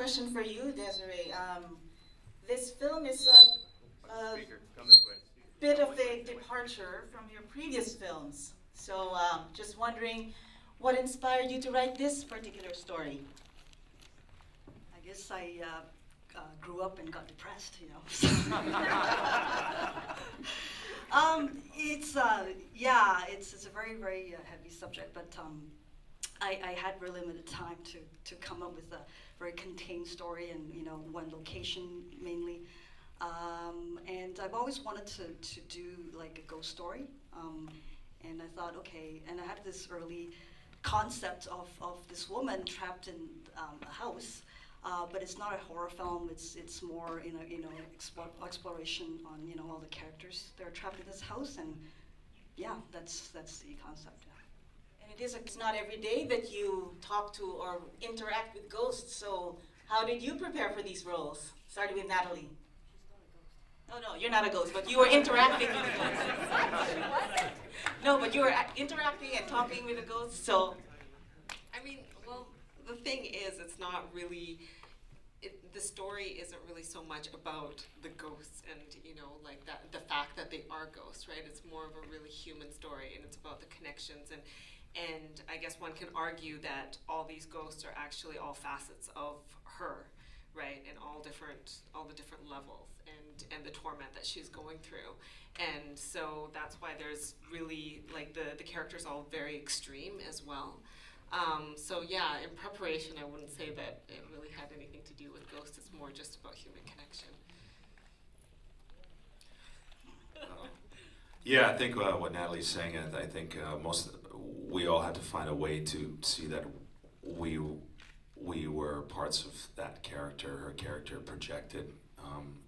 question for you, Desiree. This film is a bit of a departure from your previous films. So just wondering, what inspired you to write this particular story? I guess I grew up and got depressed, you know. It's a very, very heavy subject, but I had really limited time to come up with a very contained story and, you know, one location mainly. And I've always wanted to do like a ghost story. And I thought, okay, and I had this early concept of this woman trapped in a house, but it's not a horror film. It's more exploration on, you know, all the characters that are trapped in this house, and yeah, that's the concept. Yeah. And it's not every day that you talk to or interact with ghosts. So how did you prepare for these roles? Starting with Natalie. No, you're not a ghost, but you were interacting with the ghost. No, but you were interacting and talking with the ghost, so. I mean, well, the thing is, it's not really, the story isn't really so much about the ghosts and, you know, like that, the fact that they are ghosts, right? It's more of a really human story, and it's about the connections, and I guess one can argue that all these ghosts are actually all facets of her, right? And all the different levels and the torment that she's going through. And so that's why there's really, like, the characters all very extreme as well. So yeah, in preparation, I wouldn't say that it really had anything to do with ghosts. It's more just about human connection. Yeah, I think what Natalie's saying, I think we all had to find a way to see that we were parts of that character, her character projected,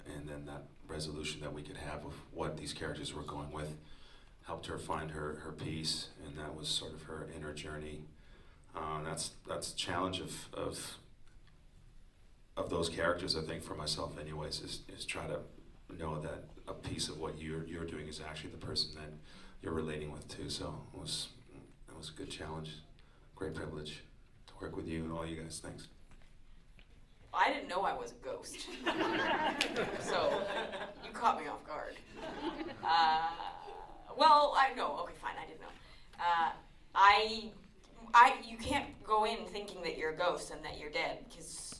and then that resolution that we could have of what these characters were going with helped her find her peace, and that was sort of her inner journey. That's the challenge of those characters, I think, for myself anyways, is try to know that a piece of what you're doing is actually the person that you're relating with too. So it was a good challenge, great privilege to work with you and all you guys. Thanks. I didn't know I was a ghost, so you caught me off guard. Well, I know. Okay, fine. I didn't know. You can't go in thinking that you're a ghost and that you're dead, because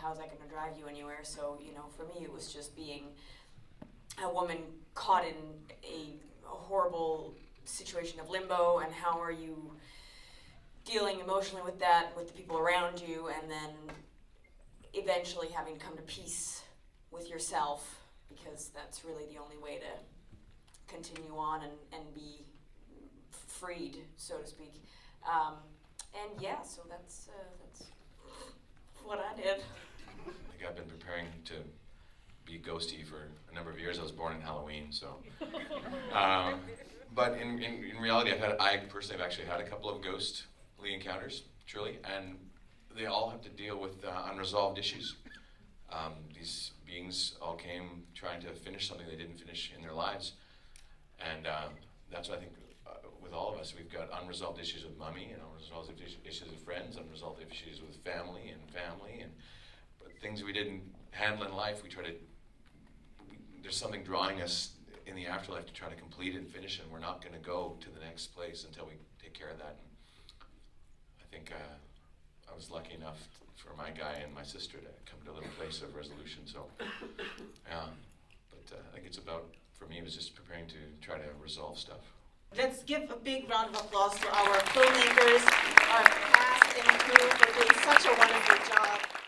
how's that going to drive you anywhere? So, you know, for me, it was just being a woman caught in a horrible situation of limbo, and how are you dealing emotionally with that, with the people around you, and then eventually having to come to peace with yourself, because that's really the only way to continue on and be freed, so to speak. And yeah, so that's what I did. I think I've been preparing to be ghosty for a number of years. I was born in Halloween, so. But in reality, I personally have actually had a couple of ghostly encounters, truly, and they all have to deal with unresolved issues. These beings all came trying to finish something they didn't finish in their lives, and that's what I think with all of us. We've got unresolved issues with mommy, and unresolved issues with friends, unresolved issues with family, but things we didn't handle in life, there's something drawing us in the afterlife to try to complete it and finish it, and we're not going to go to the next place until we take care of that. And I think I was lucky enough for my guy and my sister to come to a little place of resolution. So, but I think it's about, for me, it was just preparing to try to resolve stuff. Let's give a big round of applause to our filmmakers, our cast and crew for doing such a wonderful job.